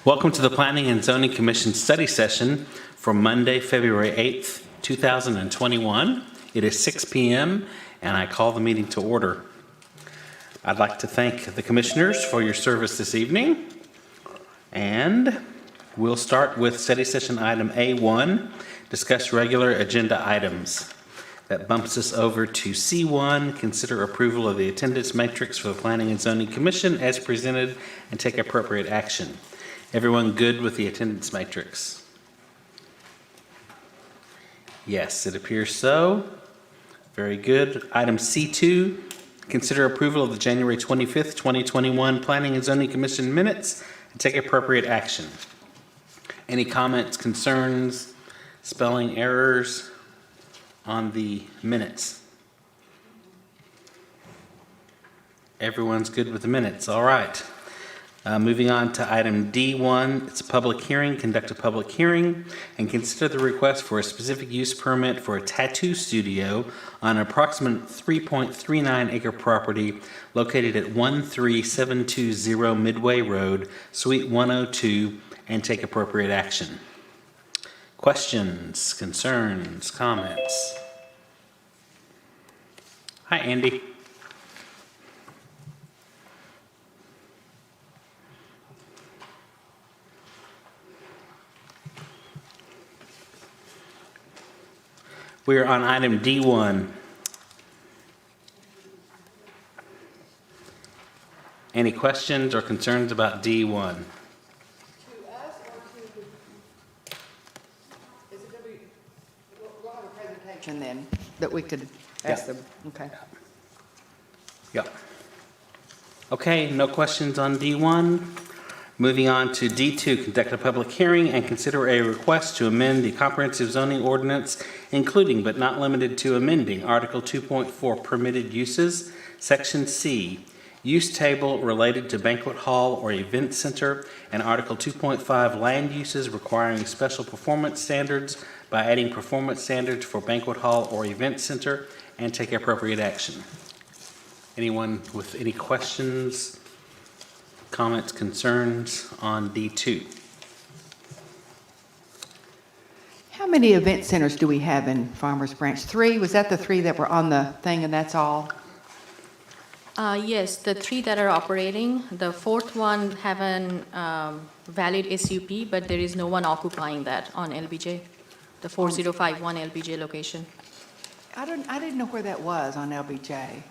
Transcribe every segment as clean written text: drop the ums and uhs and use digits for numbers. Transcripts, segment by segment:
Welcome to the Planning and Zoning Commission study session for Monday, February 8th, 2021. It is 6 p.m. and I call the meeting to order. I'd like to thank the commissioners for your service this evening. And we'll start with study session item A1, discuss regular agenda items. That bumps us over to C1, consider approval of the attendance matrix for the Planning and Zoning Commission as presented and take appropriate action. Everyone good with the attendance matrix? Yes, it appears so. Very good. Item C2, consider approval of the January 25th, 2021 Planning and Zoning Commission minutes and take appropriate action. Any comments, concerns, spelling errors on the minutes? Everyone's good with the minutes. All right. Moving on to item D1, it's a public hearing. Conduct a public hearing and consider the request for a specific use permit for a tattoo studio on an approximate 3.39 acre property located at 13720 Midway Road, Suite 102, and take appropriate action. Questions, concerns, comments? Hi, Andy. We are on item D1. Any questions or concerns about D1? To us or to, is it going to be, we'll have a presentation then that we could ask them. Okay. Yep. Okay, no questions on D1. Moving on to D2, conduct a public hearing and consider a request to amend the comprehensive zoning ordinance, including but not limited to amending Article 2.4 permitted uses, Section C, use table related to banquet hall or event center, and Article 2.5 land uses requiring special performance standards by adding performance standards for banquet hall or event center, and take appropriate action. Anyone with any questions, comments, concerns on D2? How many event centers do we have in Farmers Branch? 3? Was that the 3 that were on the thing and that's all? Yes, the 3 that are operating. The 4th one have an valid SUP, but there is no one occupying that on LBJ, the 4051 LBJ location. I didn't know where that was on LBJ.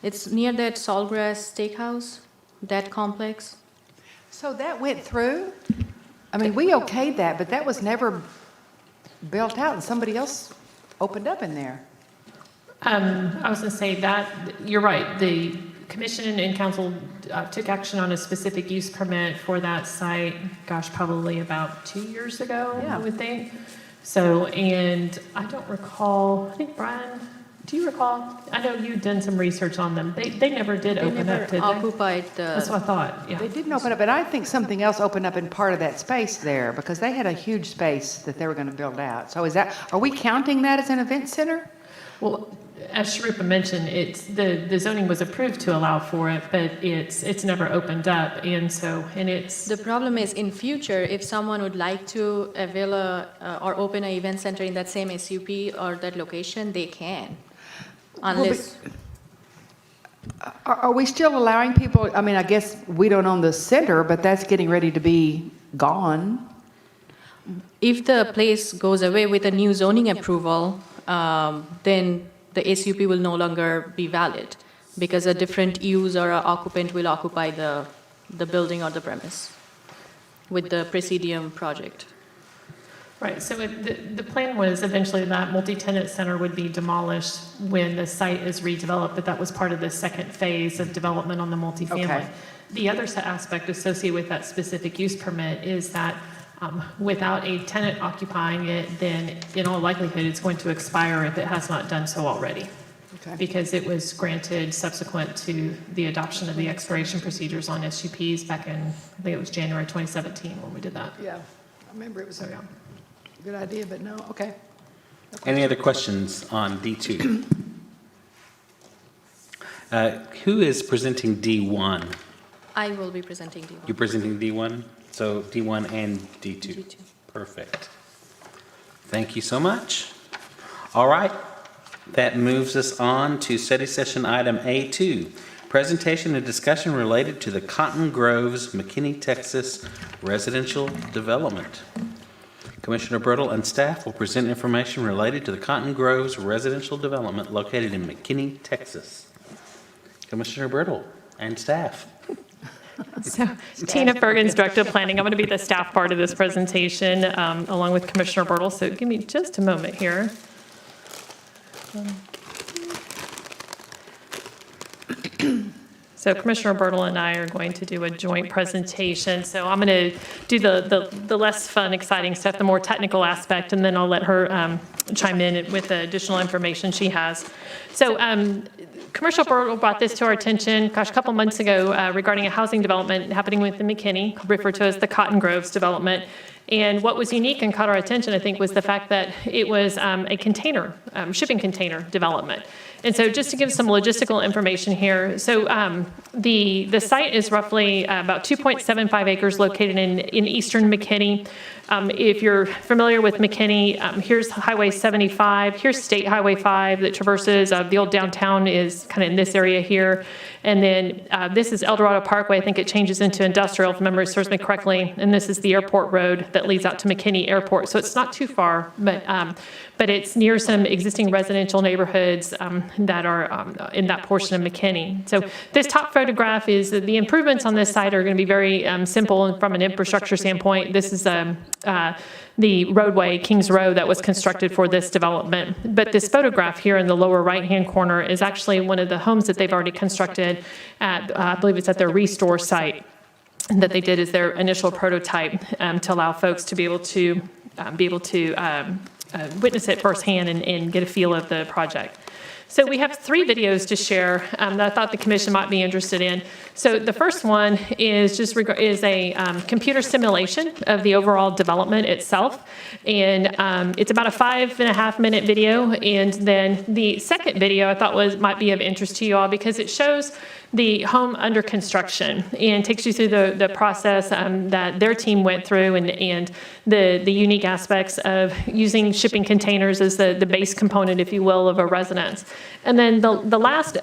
It's near that Sawgrass Steakhouse, that complex. So that went through? I mean, we okayed that, but that was never built out and somebody else opened up in there. I was going to say that you're right. The commission and council took action on a specific use permit for that site, gosh, probably about 2 years ago, Yeah. I would think. So, and I don't recall, I think Brian, do you recall? I know you'd done some research on them. They never did open up, did they? Occupied That's the, what I thought, yeah. They didn't open up, but I think something else opened up in part of that space there because they had a huge space that they were going to build out. So are we counting that as an event center? Well, as Sharupa mentioned, the zoning was approved to allow for it, but it's never opened up, and it's the problem is in future, if someone would like to avail or open an event center in that same SUP or that location, they can. Unless, Are we still allowing people, I mean, I guess we don't own the center, but that's getting ready to be gone. if the place goes away with a new zoning approval, then the SUP will no longer be valid because a different use or a occupant will occupy the building or the premise with the Presidium project. right. So the plan was eventually that multi-tenant center would be demolished when the site is redeveloped, but that was part of the second phase of development on the multifamily. Okay. The other aspect associated with that specific use permit is that without a tenant occupying it, then in all likelihood it's going to expire if it has not done so already. Okay. Because it was granted subsequent to the adoption of the expiration procedures on SUPs back in, I think it was January 2017 when we did that. Yeah, I remember it was a good idea, but no, okay. Any other questions on D2? Who is presenting D1? I will be presenting D1. You're presenting D1? So D1 and D2. D2. Perfect. Thank you so much. All right. That moves us on to study session item A2, presentation and discussion related to the Cottongroves, McKinney, Texas residential development. Commissioner Brittle and staff will present information related to the Cottongroves residential development located in McKinney, Texas. Commissioner Brittle and staff. So Tina Fergans, Director of Planning. I'm going to be the staff part of this presentation along with Commissioner Birtle. So give me just a moment here. So Commissioner Birtle and I are going to do a joint presentation. So I'm going to do the less fun, exciting stuff, the more technical aspect, and then I'll let her chime in with the additional information she has. So Commissioner Birtle brought this to our attention, gosh, a couple months ago regarding a housing development happening with the McKinney, referred to as the Cottongroves development. And what was unique and caught our attention, I think, was the fact that it was a container, shipping container development. And so just to give some logistical information here, so the site is roughly about 2.75 acres located in eastern McKinney. If you're familiar with McKinney, here's Highway 75, here's State Highway 5 that traverses, the old downtown is kind of in this area here. And then this is El Dorado Parkway. I think it changes into industrial, if memory serves me correctly. And this is the airport road that leads out to McKinney Airport. So it's not too far, but it's near some existing residential neighborhoods that are in that portion of McKinney. So this top photograph is the improvements on this site are going to be very simple from an infrastructure standpoint. This is the roadway, Kings Road, that was constructed for this development. But this photograph here in the lower right-hand corner is actually one of the homes that they've already constructed at, I believe it's at their Restore site, that they did as their initial prototype to allow folks to be able to witness it firsthand and get a feel of the project. So we have 3 videos to share that I thought the commission might be interested in. So the first one is a computer simulation of the overall development itself, and it's about a 5.5-minute video. And then the second video I thought might be of interest to you all because it shows the home under construction and takes you through the process that their team went through and the unique aspects of using shipping containers as the base component, if you will, of a residence. And then the last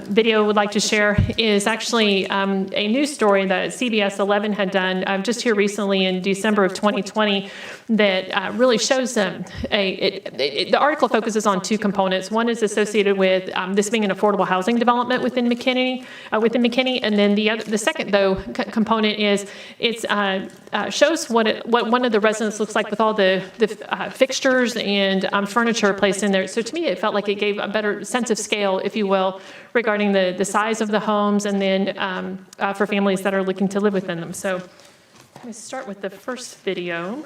video I would like to share is actually a news story that CBS 11 had done just here recently in December of 2020 that really shows the article focuses on 2 components. One is associated with this being an affordable housing development within McKinney, and then the second component is it shows what one of the residents looks like with all the fixtures and furniture placed in there. So to me, it felt like it gave a better sense of scale, if you will, regarding the size of the homes, and then for families that are looking to live within them. So let me start with the first video.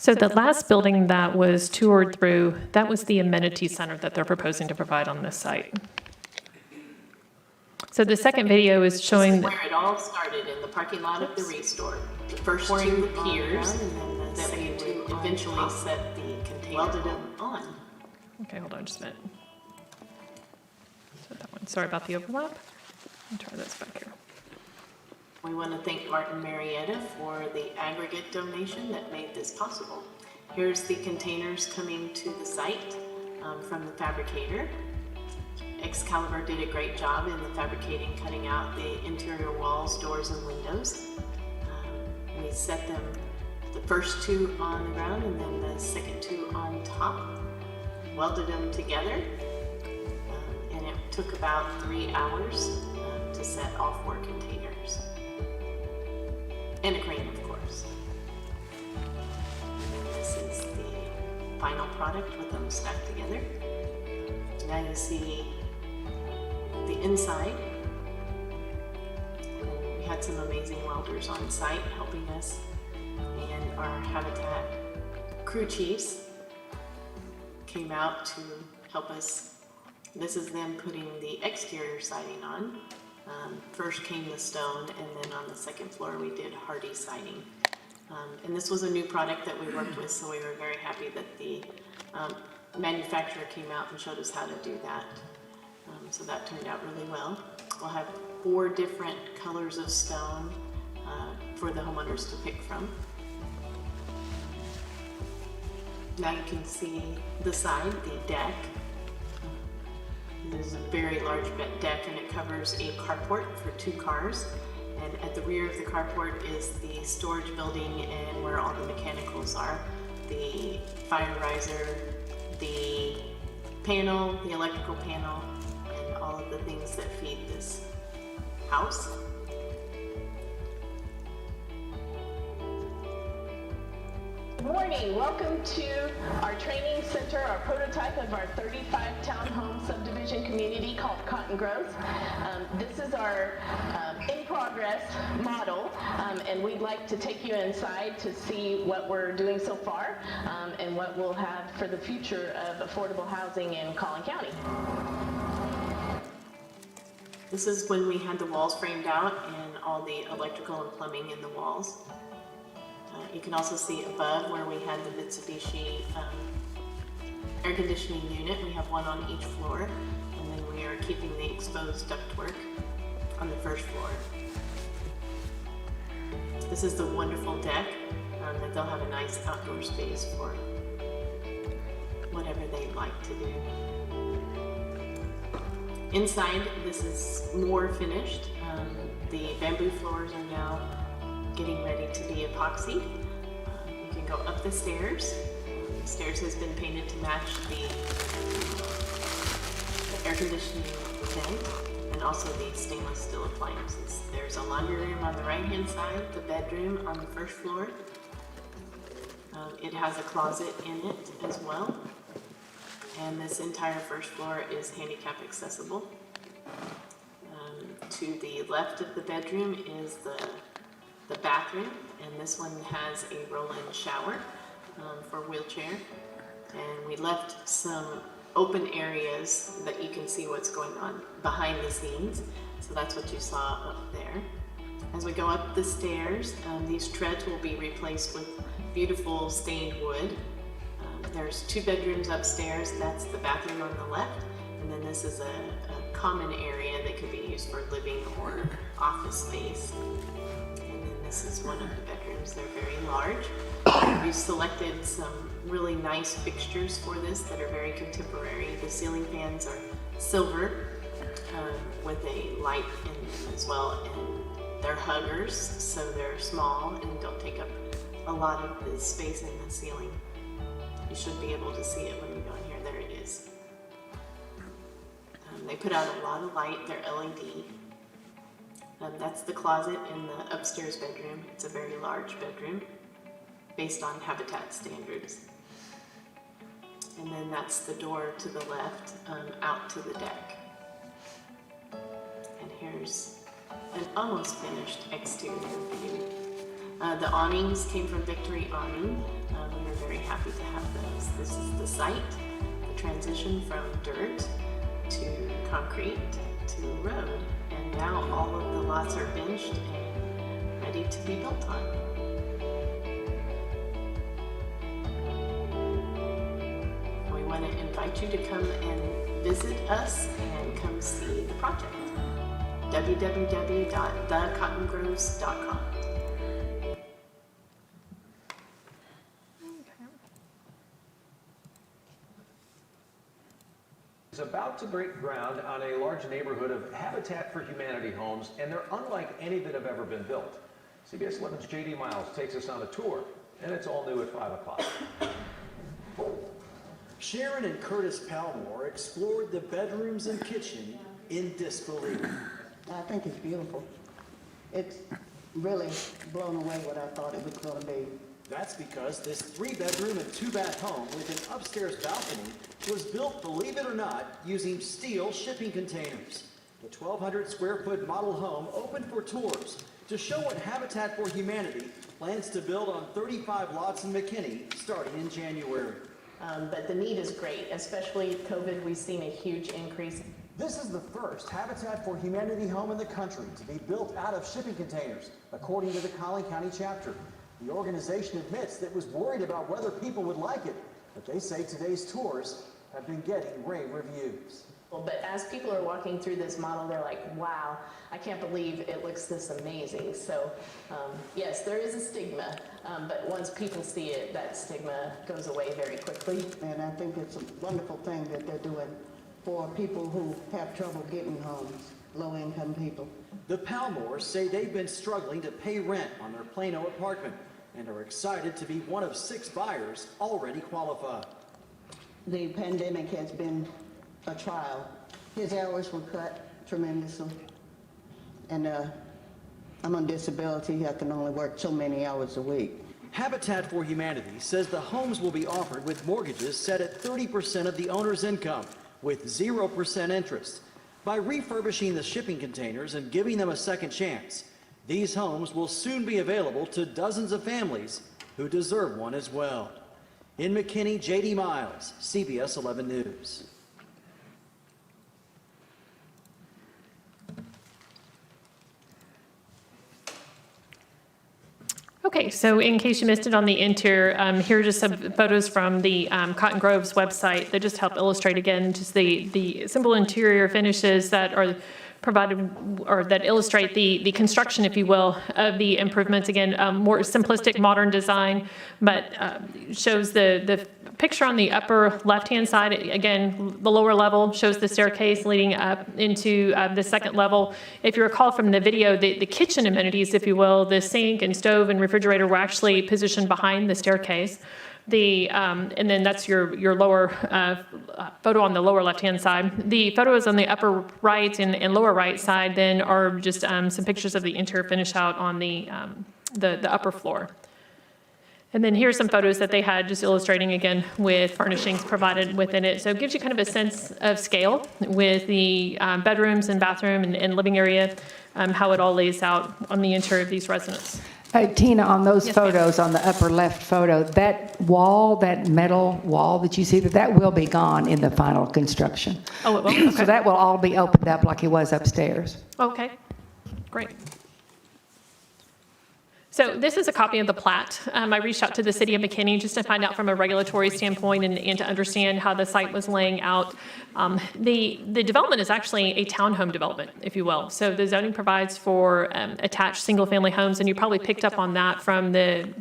So the last building that was toured through, that was the amenity center that they're proposing to provide on this site. So the second video is showing, Where it all started, in the parking lot of the Restore. The first two piers that we would eventually set the container welded them on. okay, hold on just a minute. So that one, sorry about the overlap. I'll try this back here. We want to thank Martin Marietta for the aggregate donation that made this possible. Here's the containers coming to the site from the fabricator. Excalibur did a great job in the fabricating, cutting out the interior walls, doors, and windows. We set them, the first two on the ground and then the second two on top, welded them together, and it took about 3 hours to set all 4 containers. And a crane, of course. And this is the final product with them stacked together. Now you see the inside. And we had some amazing welders on site helping us, and our Habitat crew chiefs came out to help us. This is them putting the exterior siding on. First came the stone, and then on the second floor we did hardy siding. And this was a new product that we worked with, so we were very happy that the manufacturer came out and showed us how to do that. So that turned out really well. We'll have 4 different colors of stone for the homeowners to pick from. Now you can see the side, the deck. There's a very large deck, and it covers a carport for 2 cars. And at the rear of the carport is the storage building and where all the mechanicals are. The fire riser, the panel, the electrical panel, and all of the things that feed this house. Good morning. Welcome to our training center, our prototype of our 35 townhome subdivision community called Cottongroves. This is our in-progress model, and we'd like to take you inside to see what we're doing so far and what we'll have for the future of affordable housing in Collin County. This is when we had the walls framed out and all the electrical and plumbing in the walls. You can also see above where we had the Mitsubishi air conditioning unit. We have one on each floor, and then we are keeping the exposed ductwork on the first floor. This is the wonderful deck that they'll have a nice outdoor space for whatever they'd like to do. Inside, this is more finished. The bamboo floors are now getting ready to be epoxied. You can go up the stairs. The stairs has been painted to match the air conditioning vent and also the stainless steel appliances. There's a laundry room on the right-hand side, the bedroom on the first floor. It has a closet in it as well. And this entire first floor is handicap accessible. To the left of the bedroom is the bathroom, and this one has a roll-in shower for wheelchair. And we left some open areas that you can see what's going on behind the scenes. So that's what you saw up there. As we go up the stairs, these treads will be replaced with beautiful stained wood. There's 2 bedrooms upstairs. That's the bathroom on the left, and then this is a common area that could be used for living or office space. And then this is one of the bedrooms. They're very large. We've selected some really nice fixtures for this that are very contemporary. The ceiling fans are silver with a light in them as well, and they're huggers, so they're small and don't take up a lot of the space in the ceiling. You should be able to see it when you go in here. There it is. They put out a lot of light. They're LED. That's the closet in the upstairs bedroom. It's a very large bedroom based on Habitat standards. And then that's the door to the left out to the deck. And here's an almost finished exterior view. The awnings came from Victory Awning. We were very happy to have those. This is the site, the transition from dirt to concrete to road. And now all of the lots are benched and ready to be built on. We want to invite you to come and visit us and come see the project. www.thecottongroves.com. Is about to break ground on a large neighborhood of Habitat for Humanity homes, and they're unlike any that have ever been built. CBS 11's J.D. Miles takes us on a tour, and it's all new at 5 o'clock. Sharon and Curtis Palmore explored the bedrooms and kitchen in disbelief. I think it's beautiful. It's really blown away what I thought it was going to be. That's because this 3-bedroom and 2-bath home with an upstairs balcony was built, believe it or not, using steel shipping containers. The 1,200 square foot model home opened for tours to show what Habitat for Humanity plans to build on 35 lots in McKinney starting in January. But the need is great, especially COVID. We've seen a huge increase. This is the first Habitat for Humanity home in the country to be built out of shipping containers, according to the Collin County chapter. The organization admits that it was worried about whether people would like it, but they say today's tours have been getting rave reviews. But as people are walking through this model, they're like, wow, I can't believe it looks this amazing. So yes, there is a stigma, but once people see it, that stigma goes away very quickly. And I think it's a wonderful thing that they're doing for people who have trouble getting homes, low-income people. The Palmores say they've been struggling to pay rent on their Plano apartment and are excited to be one of 6 buyers already qualified. The pandemic has been a trial. His hours were cut tremendously. And I'm on disability. I can only work so many hours a week. Habitat for Humanity says the homes will be offered with mortgages set at 30% of the owner's income with 0% interest. By refurbishing the shipping containers and giving them a second chance, these homes will soon be available to dozens of families who deserve one as well. In McKinney, J.D. Miles, CBS 11 News. Okay, so in case you missed it on the interior, here are just some photos from the Cottongroves website that just help illustrate again just the simple interior finishes that are provided or that illustrate the construction, if you will, of the improvements. Again, more simplistic modern design, but shows the picture on the upper left-hand side. Again, the lower level shows the staircase leading up into the second level. If you recall from the video, the kitchen amenities, if you will, the sink and stove and refrigerator were actually positioned behind the staircase. And then that's your lower photo on the lower left-hand side. The photos on the upper right and lower right side then are just some pictures of the interior finish out on the upper floor. And then here's some photos that they had just illustrating again with furnishings provided within it. So it gives you kind of a sense of scale with the bedrooms and bathroom and living area, how it all lays out on the interior of these residences. Tina, on those Yes, ma'am. photos, on the upper left photo, that wall, that metal wall that you see, that will be gone in the final construction. Oh, it will? Okay. So that will all be opened up like it was upstairs. Okay, great. So this is a copy of the plat. I reached out to the city of McKinney just to find out from a regulatory standpoint and to understand how the site was laying out. The development is actually a townhome development, if you will. So the zoning provides for attached single-family homes, and you probably picked up on that from the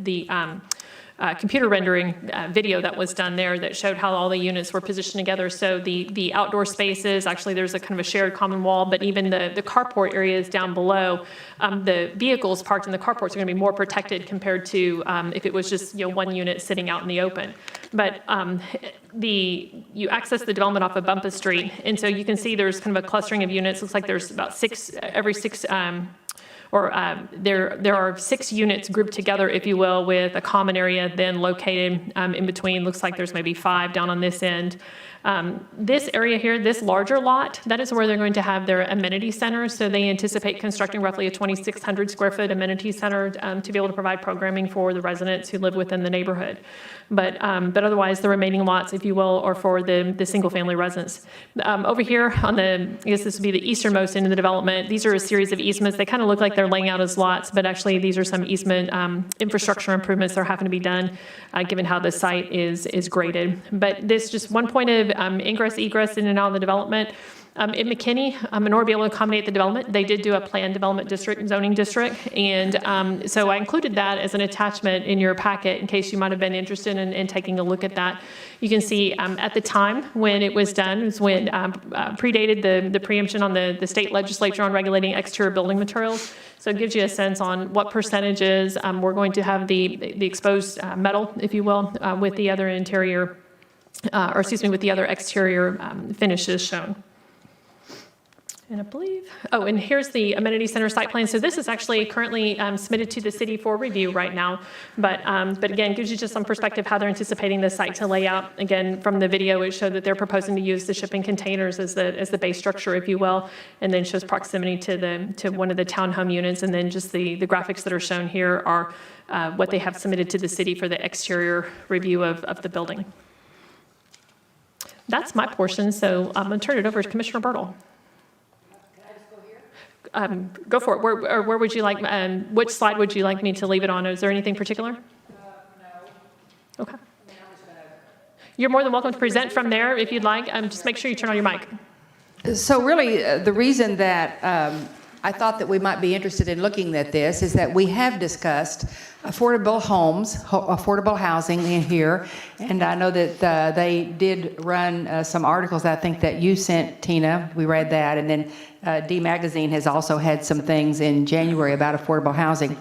computer rendering video that was done there that showed how all the units were positioned together. So the outdoor spaces, actually there's a kind of a shared common wall, but even the carport areas down below, the vehicles parked in the carports are going to be more protected compared to if it was just one unit sitting out in the open. But you access the development off of Bumpus Street, and so you can see there's kind of a clustering of units. Looks like there's about every six or there are 6 units grouped together, if you will, with a common area then located in between. Looks like there's maybe 5 down on this end. This area here, this larger lot, that is where they're going to have their amenity center. So they anticipate constructing roughly a 2,600 square foot amenity center to be able to provide programming for the residents who live within the neighborhood. But otherwise, the remaining lots, if you will, are for the single family residents. Over here on the, I guess this would be the easternmost end of the development, these are a series of easements. They kind of look like they're laying out as lots, but actually these are some easement infrastructure improvements that are having to be done given how the site is graded. But this just one point of ingress, egress in and out of the development. In McKinney, in order to be able to accommodate the development, they did do a planned development district and zoning district. And so I included that as an attachment in your packet in case you might have been interested in taking a look at that. You can see at the time when it was done, was when predated the preemption on the state legislature on regulating exterior building materials. So it gives you a sense on what percentages we're going to have the exposed metal, if you will, with the other interior, with the other exterior finishes shown. And I believe, and here's the amenity center site plan. So this is actually currently submitted to the city for review right now. But again, gives you just some perspective how they're anticipating the site to lay out. Again, from the video, it showed that they're proposing to use the shipping containers as the base structure, if you will, and then shows proximity to one of the townhome units. And then just the graphics that are shown here are what they have submitted to the city for the exterior review of the building. That's my portion. So I'm going to turn it over to Commissioner Bertle. Go for it. Where would you like, which slide would you like me to leave it on? Is there anything particular? No. Okay. You're more than welcome to present from there if you'd like. Just make sure you turn on your mic. So really, the reason that I thought that we might be interested in looking at this is that we have discussed affordable homes, affordable housing in here, and I know that they did run some articles, I think, that you sent, Tina. We read that, and then D Magazine has also had some things in January about affordable housing.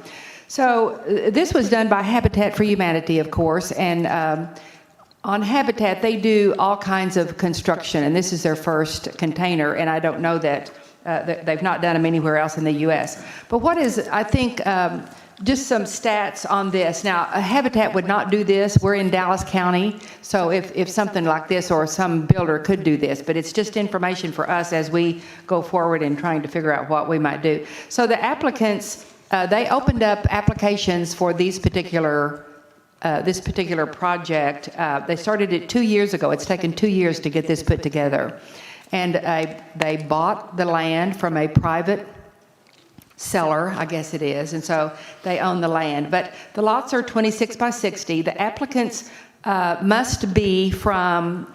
So this was done by Habitat for Humanity, of course, and on Habitat, they do all kinds of construction, and this is their first container, and I don't know that they've not done them anywhere else in the U.S. But what is, I think, just some stats on this. Now, Habitat would not do this. We're in Dallas County, so if something like this or some builder could do this, but it's just information for us as we go forward in trying to figure out what we might do. So the applicants, they opened up applications for these particular this particular project. They started it 2 years ago. It's taken 2 years to get this put together. And they bought the land from a private seller, I guess it is, and so they own the land. But the lots are 26 by 60. The applicants must be from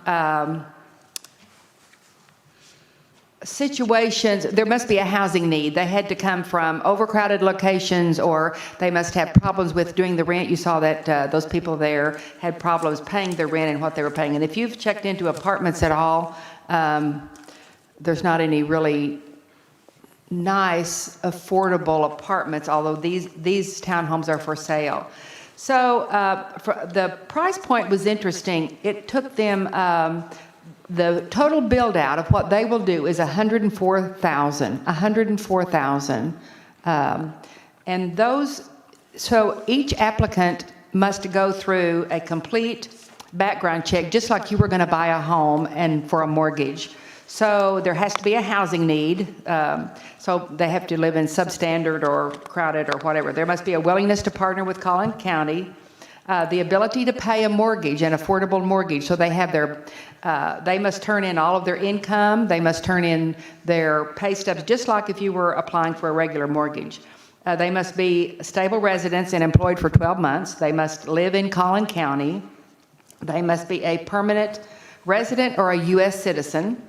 situations, there must be a housing need. They had to come from overcrowded locations, or they must have problems with doing the rent. You saw that those people there had problems paying their rent and what they were paying. And if you've checked into apartments at all, there's not any really nice, affordable apartments, although these townhomes are for sale. So the price point was interesting. It took them, the total build out of what they will do is $104,000. And those, so each applicant must go through a complete background check, just like you were going to buy a home and for a mortgage. So there has to be a housing need. So they have to live in substandard or crowded or whatever. There must be a willingness to partner with Collin County, the ability to pay a mortgage, an affordable mortgage. So they have their, they must turn in all of their income. They must turn in their pay stubs, just like if you were applying for a regular mortgage. They must be stable residents and employed for 12 months. They must live in Collin County. They must be a permanent resident or a U.S. citizen.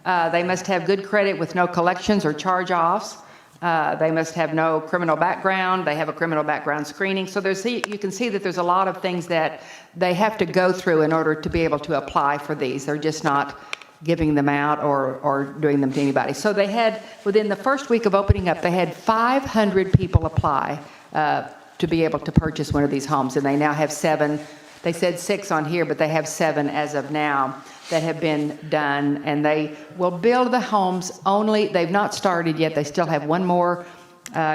They must have good credit with no collections or charge-offs. They must have no criminal background. They have a criminal background screening. So you can see that there's a lot of things that they have to go through in order to be able to apply for these. They're just not giving them out or doing them to anybody. So they had, within the first week of opening up, they had 500 people apply to be able to purchase one of these homes. And they now have 7. They said 6 on here, but they have 7 as of now that have been done, and they will build the homes only. They've not started yet. They still have one more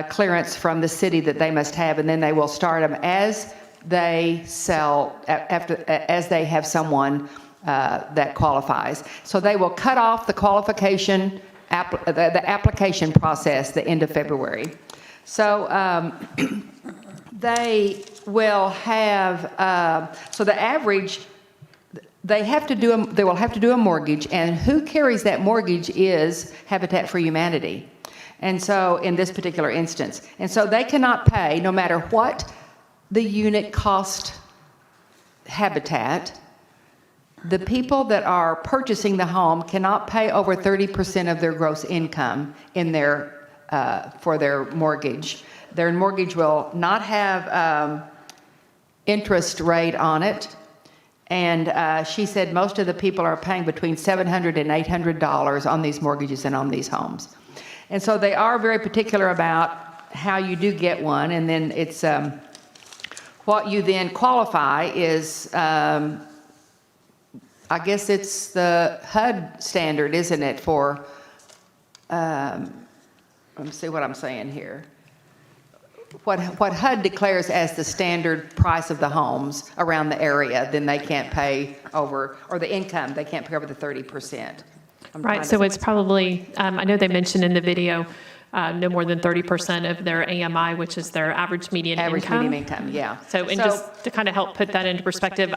clearance from the city that they must have, and then they will start them as they sell, as they have someone that qualifies. So they will cut off the qualification, the application process the end of February. So they will have, so the average, they will have to do a mortgage, and who carries that mortgage is Habitat for Humanity. And so in this particular instance, and so they cannot pay, no matter what the unit cost Habitat, the people that are purchasing the home cannot pay over 30% of their gross income in their, for their mortgage. Their mortgage will not have interest rate on it. And she said most of the people are paying between $700 and $800 on these mortgages and on these homes. And so they are very particular about how you do get one. And then it's what you then qualify is, I guess it's the HUD standard, isn't it, for, let me see what I'm saying here. What HUD declares as the standard price of the homes around the area, then they can't pay over, or the income, they can't pay over the 30%. Right, so it's probably, I know they mentioned in the video, no more than 30% of their AMI, which is their average median income. Average median income, yeah. So, and just to kind of help put that into perspective,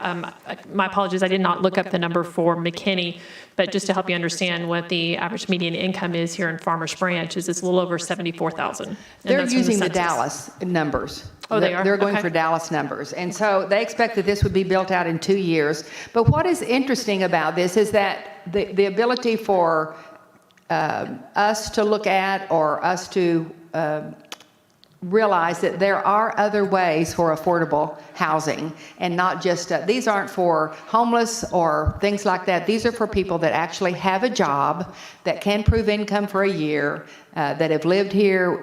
my apologies, I did not look up the number for McKinney, but just to help you understand what the average median income is here in Farmers Branch, is it's a little over 74,000. They're using the Dallas numbers. Oh, they are? They're going Okay. for Dallas numbers. And so they expect that this would be built out in 2 years. But what is interesting about this is that the ability for us to look at, or us to realize that there are other ways for affordable housing, and not just, these aren't for homeless or things like that. These are for people that actually have a job, that can prove income for a year, that have lived here.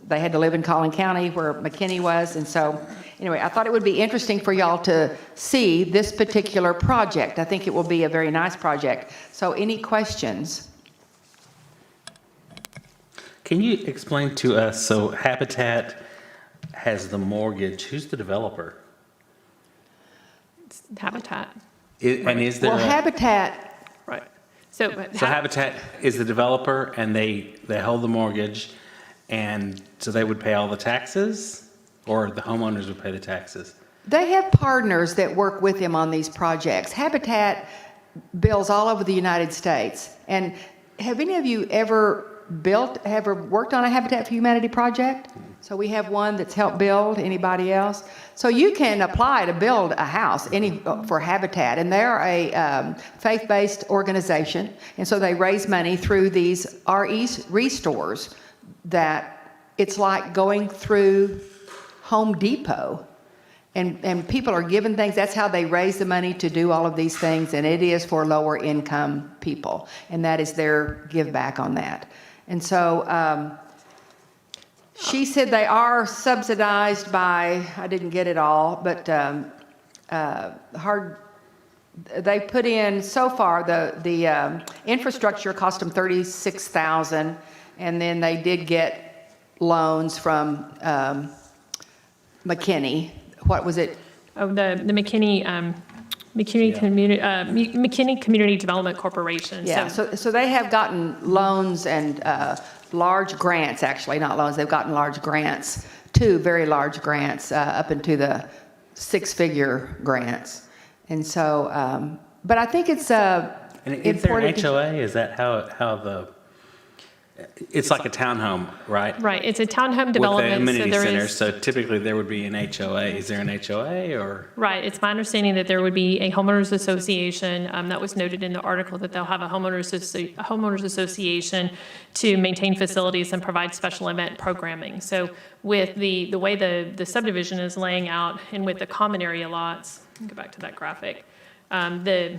They had to live in Collin County where McKinney was. And so anyway, I thought it would be interesting for y'all to see this particular project. I think it will be a very nice project. So any questions? Can you explain to us, so Habitat has the mortgage, who's the developer? Habitat. And is there, Well, Habitat, Right. So Habitat is the developer, and they hold the mortgage, and so they would pay all the taxes, or the homeowners would pay the taxes? they have partners that work with them on these projects. Habitat builds all over the United States. And have any of you ever worked on a Habitat for Humanity project? So we have one that's helped build. Anybody else? So you can apply to build a house for Habitat, and they're a faith-based organization, and so they raise money through these restores that it's like going through Home Depot, and people are given things. That's how they raise the money to do all of these things, and it is for lower income people, and that is their give back on that. And so she said they are subsidized by, I didn't get it all, but they put in, so far, the infrastructure cost them $36,000, and then they did get loans from McKinney. What was it? Oh, the McKinney, McKinney Community Development Corporation. Yeah, so they have gotten loans and large grants, actually, not loans, they've gotten large grants, 2 very large grants, up into the 6-figure grants. And so, but I think it's And is there an important. HOA? Is that how the, it's like a townhome, right? Right, it's a townhome development. With the amenity so there center, is, so typically there would be an HOA. Is there an HOA or? Right, it's my understanding that there would be a homeowners association. That was noted in the article, that they'll have a homeowners association to maintain facilities and provide special event programming. So with the way the subdivision is laying out, and with the common area lots, let me go back to that graphic. The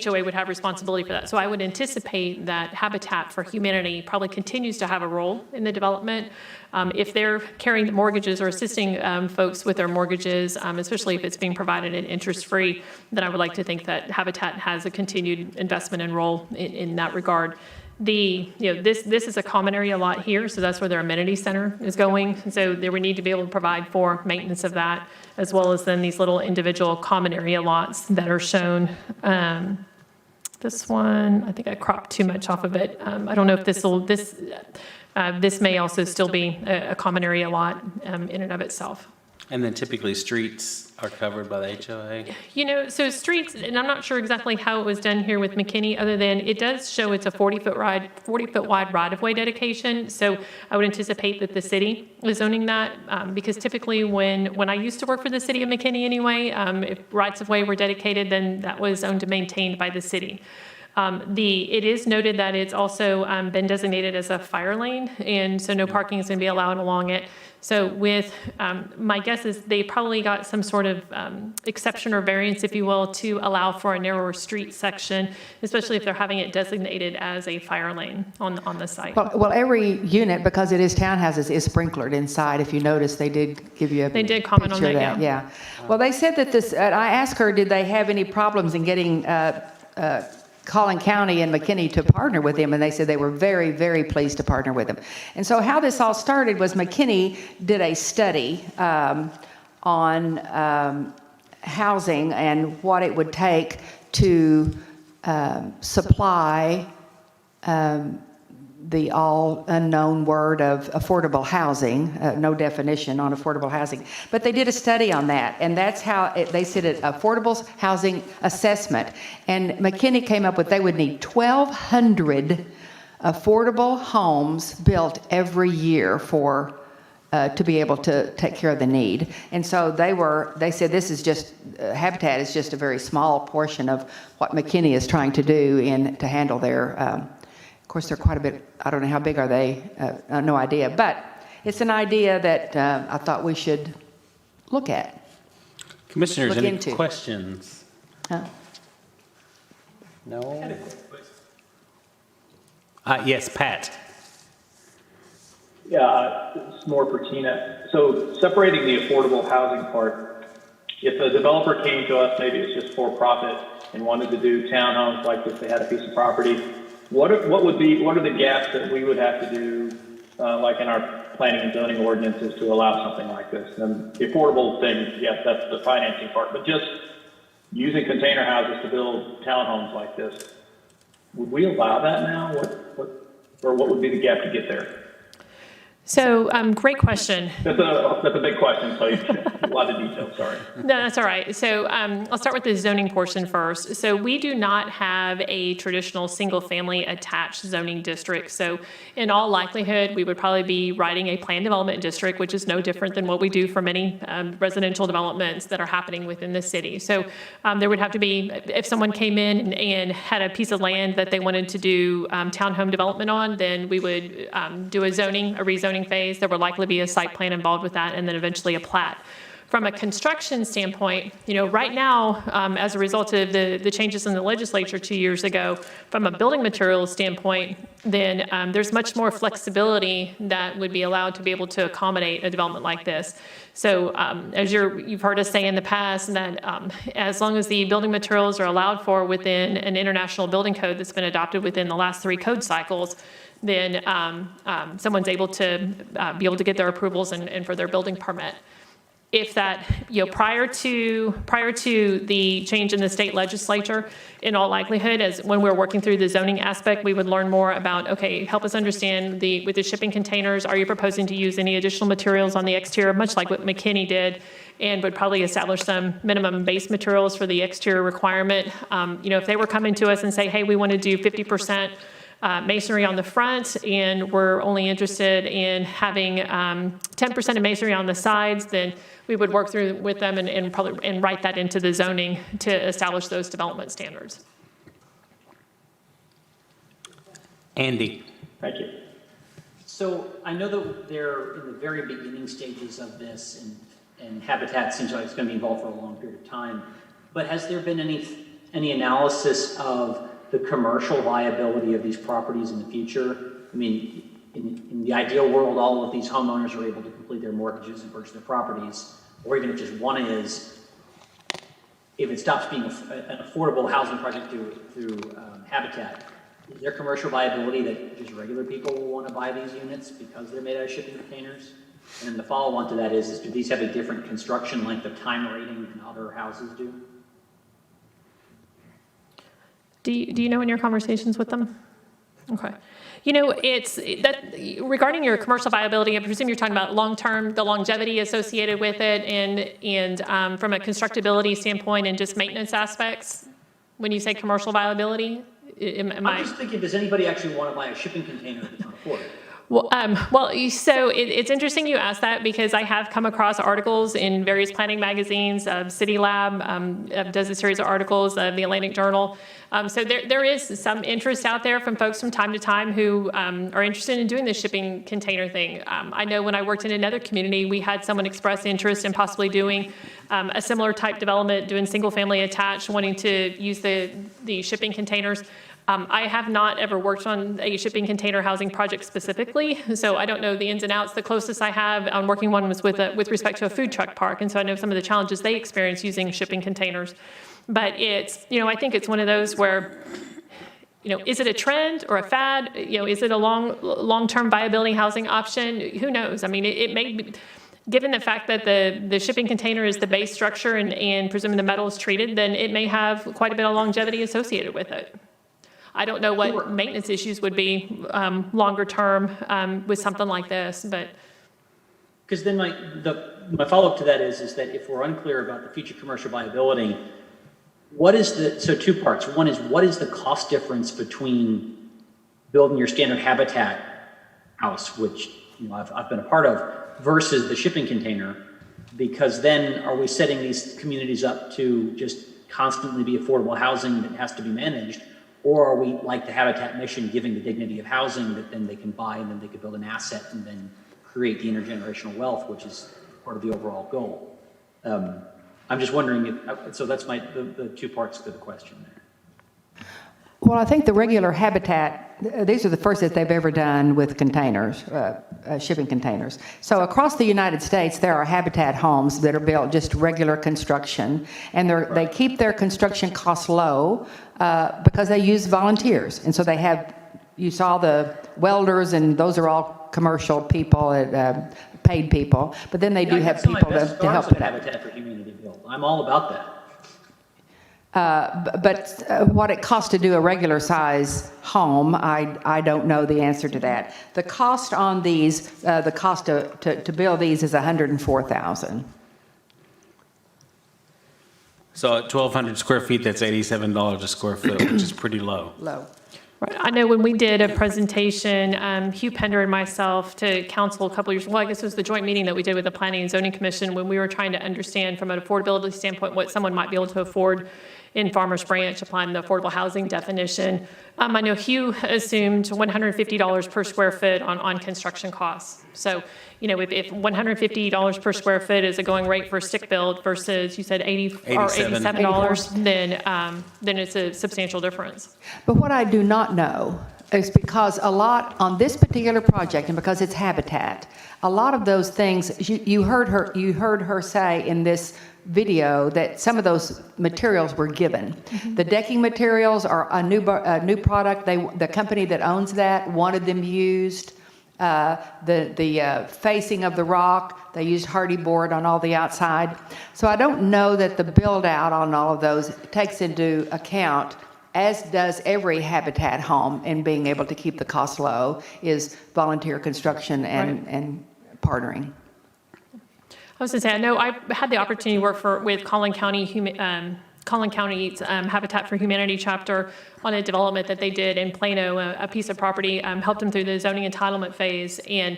HOA would have responsibility for that. So I would anticipate that Habitat for Humanity probably continues to have a role in the development. If they're carrying the mortgages or assisting folks with their mortgages, especially if it's being provided at interest-free, then I would like to think that Habitat has a continued investment and role in that regard. This is a common area lot here, so that's where their amenity center is going. And so there we need to be able to provide for maintenance of that, as well as then these little individual common area lots that are shown. This one, I think I cropped too much off of it. I don't know if this may also still be a common area lot in and of itself. And then typically streets are covered by the HOA? So streets, and I'm not sure exactly how it was done here with McKinney, other than it does show it's a 40-foot wide right-of-way dedication. So I would anticipate that the city is owning that, because typically when I used to work for the city of McKinney anyway, if rights-of-way were dedicated, then that was owned and maintained by the city. It is noted that it's also been designated as a fire lane, and so no parking is going to be allowed along it. So with, my guess is they probably got some sort of exception or variance, if you will, to allow for a narrower street section, especially if they're having it designated as a fire lane on the site. Well, every unit, because it is townhouses, is sprinklered inside. If you notice, they did give you a They did comment on picture that, of yeah. Well, they said that this, I asked her, did they have any problems in getting Collin County and McKinney to partner with them, and they said they were very, very pleased to partner with them. And so how this all started was McKinney did a study on housing and what it would take to supply the all unknown word of affordable housing, no definition on affordable housing. But they did a study on that, and that's how they said it, affordable housing assessment. And McKinney came up with they would need 1,200 affordable homes built every year for to be able to take care of the need. And so they said this is just, Habitat is just a very small portion of what McKinney is trying to do to handle their, of course, they're quite a bit, I don't know how big are they, no idea. But it's an idea that I thought we should look at. Commissioners, Look any into. questions? Huh? No? Yes, Pat. Yeah, it's more for Tina. So separating the affordable housing part, if a developer came to us, maybe it's just for profit and wanted to do townhomes like this, they had a piece of property, what are the gaps that we would have to do, like in our planning and zoning ordinances to allow something like this? And the affordable thing, yes, that's the financing part, but just using container houses to build townhomes like this, would we allow that now? What would be the gap to get there? So, great question. That's a big question, so a lot of detail, sorry. No, that's all right. So I'll start with the zoning portion first. So we do not have a traditional single-family attached zoning district. So in all likelihood, we would probably be writing a planned development district, which is no different than what we do for many residential developments that are happening within the city. So there would have to be, if someone came in and had a piece of land that they wanted to do townhome development on, then we would do a rezoning phase. There would likely be a site plan involved with that, and then eventually a plat. From a construction standpoint, right now, as a result of the changes in the legislature 2 years ago, from a building materials standpoint, then there's much more flexibility that would be allowed to be able to accommodate a development like this. So as you've heard us say in the past, that as long as the building materials are allowed for within an international building code that's been adopted within the last 3 code cycles, then someone's able to get their approvals and for their building permit. If that, prior to the change in the state legislature, in all likelihood, as when we're working through the zoning aspect, we would learn more about, okay, help us understand with the shipping containers, are you proposing to use any additional materials on the exterior, much like what McKinney did, and would probably establish some minimum base materials for the exterior requirement. If they were coming to us and say, hey, we want to do 50% masonry on the front, and we're only interested in having 10% of masonry on the sides, then we would work through with them and write that into the zoning to establish those development standards. Andy. Thank you. So I know that they're in the very beginning stages of this, and Habitat seems like it's going to be involved for a long period of time. But has there been any analysis of the commercial viability of these properties in the future? I mean, in the ideal world, all of these homeowners are able to complete their mortgages and purchase their properties, or even if just one is, if it stops being an affordable housing project through Habitat, is there commercial viability that just regular people will want to buy these units because they're made out of shipping containers? And then the follow-on to that is do these have a different construction length of time rating than other houses do? Do you know in your conversations with them? Okay. You know, it's that regarding your commercial viability, I presume you're talking about long-term, the longevity associated with it and from a constructability standpoint and just maintenance aspects when you say commercial viability? I'm just thinking, does anybody actually want to buy a shipping container that can afford it? Well, so it's interesting you ask that because I have come across articles in various planning magazines. City Lab does a series of articles, the Atlantic Journal. So there is some interest out there from folks from time to time who are interested in doing the shipping container thing. I know when I worked in another community, we had someone express interest in possibly doing a similar type development, doing single-family attached, wanting to use the shipping containers. I have not ever worked on a shipping container housing project specifically, so I don't know the ins and outs. The closest I have on working one was with respect to a food truck park, and so I know some of the challenges they experience using shipping containers. But it's, I think it's one of those where, is it a trend or a fad? Is it a long-term viability housing option? Who knows? I mean, it may be, given the fact that the shipping container is the base structure and presuming the metal is treated, then it may have quite a bit of longevity associated with it. I don't know what maintenance issues would be longer term with something like this, but. Because then my follow-up to that is that if we're unclear about the future commercial viability, so two parts. One is, what is the cost difference between building your standard habitat house, which I've been a part of, versus the shipping container? Because then are we setting these communities up to just constantly be affordable housing that has to be managed? Or are we, like the Habitat mission, giving the dignity of housing that then they can buy and then they can build an asset and then create the intergenerational wealth, which is part of the overall goal? I'm just wondering so that's the two parts to the question there. Well, I think the regular habitat, these are the first that they've ever done with containers, shipping containers. So across the United States, there are habitat homes that are built just regular construction, and they keep their construction costs low because they use volunteers. And so they have, you saw the welders, and those are all commercial people, paid people, but then they do have people to help it out. Habitat for Humanity build. I'm all about that. But what it costs to do a regular size home, I don't know the answer to that. The cost on these, the cost to build these is $104,000. So at 1,200 square feet, that's $87 a square foot, which is pretty low. Low. Right. I know when we did a presentation, Hugh Pender and myself to council a couple years, well, I guess it was the joint meeting that we did with the Planning and Zoning Commission when we were trying to understand from an affordability standpoint what someone might be able to afford in Farmers Branch applying the affordable housing definition. I know Hugh assumed $150 per square foot on construction costs. So, if $150 per square foot is a going rate for a stick build versus you said $87, then it's a substantial difference. But what I do not know is because a lot on this particular project, and because it's habitat, a lot of those things you heard her say in this video that some of those materials were given. Mm-hmm. The decking materials are a new product. The company that owns that wanted them used. The facing of the rock, they used hardy board on all the outside. So I don't know that the build out on all of those takes into account, as does every habitat home, in being able to keep the cost low, is volunteer construction and partnering. I was going to say, I know I had the opportunity to work with Collin County's Habitat for Humanity chapter on a development that they did in Plano, a piece of property, helped them through the zoning entitlement phase. And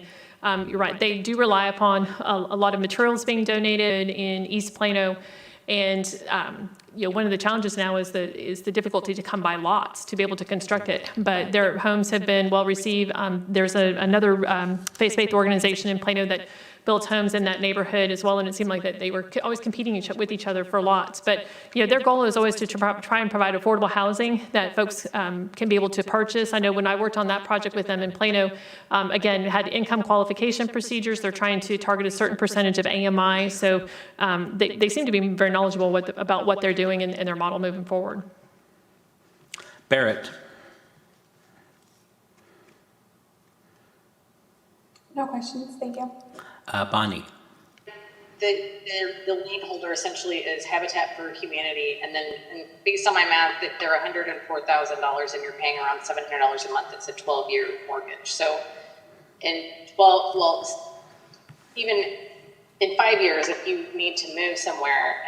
you're right, they do rely upon a lot of materials being donated in East Plano. And one of the challenges now is the difficulty to come by lots to be able to construct it. But their homes have been well received. There's another faith-based organization in Plano that built homes in that neighborhood as well, and it seemed like that they were always competing with each other for lots. But their goal is always to try and provide affordable housing that folks can be able to purchase. I know when I worked on that project with them in Plano, again, had income qualification procedures. They're trying to target a certain percentage of AMI, so they seem to be very knowledgeable about what they're doing in their model moving forward. Barrett. No questions, thank you. Bonnie? The lien holder essentially is Habitat for Humanity, and then and based on my math, that they're $104,000 and you're paying around $700 a month. It's a 12-year mortgage. So in 12, well, even in 5 years, if you need to move somewhere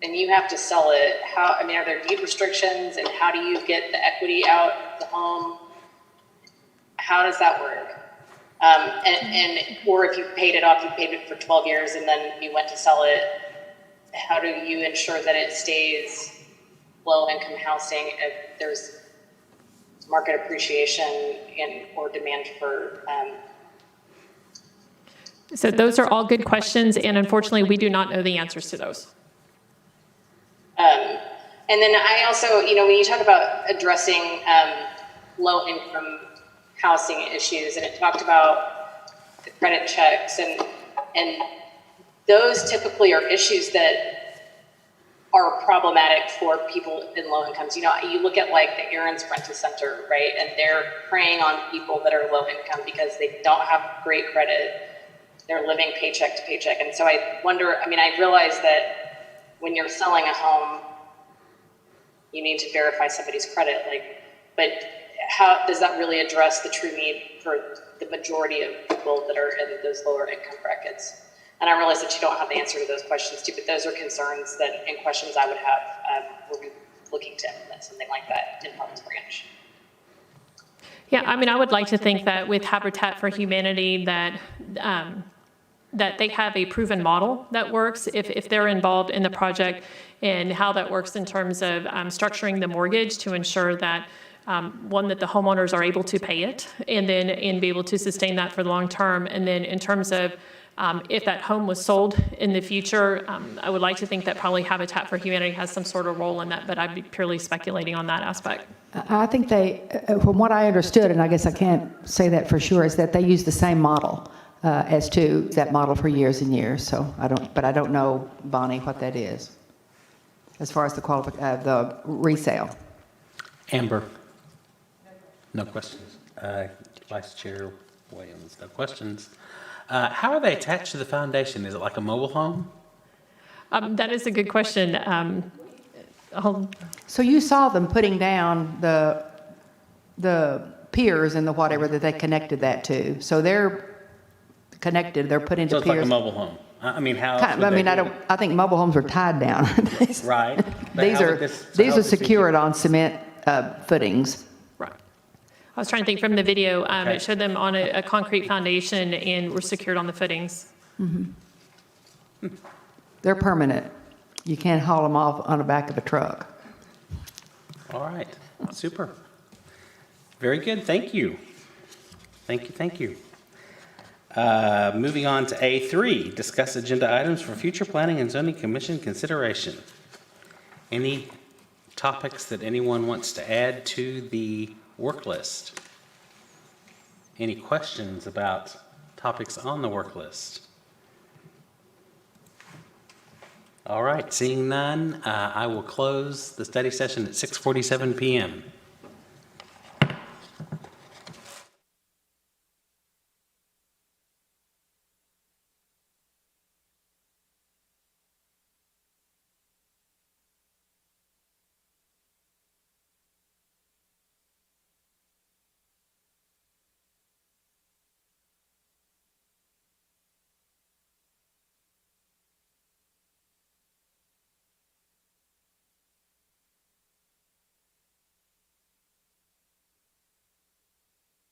and you have to sell it, are there deed restrictions, and how do you get the equity out of the home? How does that work? Or if you paid it off, you paid it for 12 years and then you went to sell it, how do you ensure that it stays low-income housing if there's market appreciation or demand for? So those are all good questions, and unfortunately, we do not know the answers to those. And then I also, when you talk about addressing low-income housing issues, and it talked about the credit checks, and those typically are issues that are problematic for people in low incomes. You look at like the Aaron's Rental Center, right? And they're preying on people that are low income because they don't have great credit. They're living paycheck to paycheck. And so I wonder, I realize that when you're selling a home, you need to verify somebody's credit, but how does that really address the true need for the majority of people that are in those lower income brackets? And I realize that you don't have the answer to those questions too, but those are concerns and questions I would have were we looking to implement something like that in Palms Branch. Yeah, I would like to think that with Habitat for Humanity that they have a proven model that works if they're involved in the project, and how that works in terms of structuring the mortgage to ensure that one, that the homeowners are able to pay it and be able to sustain that for the long term. And then in terms of if that home was sold in the future, I would like to think that probably Habitat for Humanity has some sort of role in that, but I'd be purely speculating on that aspect. I think they, from what I understood, and I guess I can't say that for sure, is that they use the same model as to that model for years and years. So I don't know, Bonnie, what that is as far as the resale. Amber? No questions. Vice Chair Williams, no questions. How are they attached to the foundation? Is it like a mobile home? That is a good question. So you saw them putting down the piers and the whatever that they connected that to. So they're connected. They're put into So it's piers. like a mobile home. How else would I think mobile homes are tied down. Right. These are secured on cement footings. Right. I was trying to think from the video. It showed them on a concrete foundation and were secured on the footings. Mm-hmm. They're permanent. You can't haul them off on the back of a truck. All right. Super. Very good. Thank you. Thank you. Moving on to A3, discuss agenda items for future planning and zoning commission consideration. Any topics that anyone wants to add to the work list? Any questions about topics on the work list? All right, seeing none, I will close the study session at 6:47 p.m.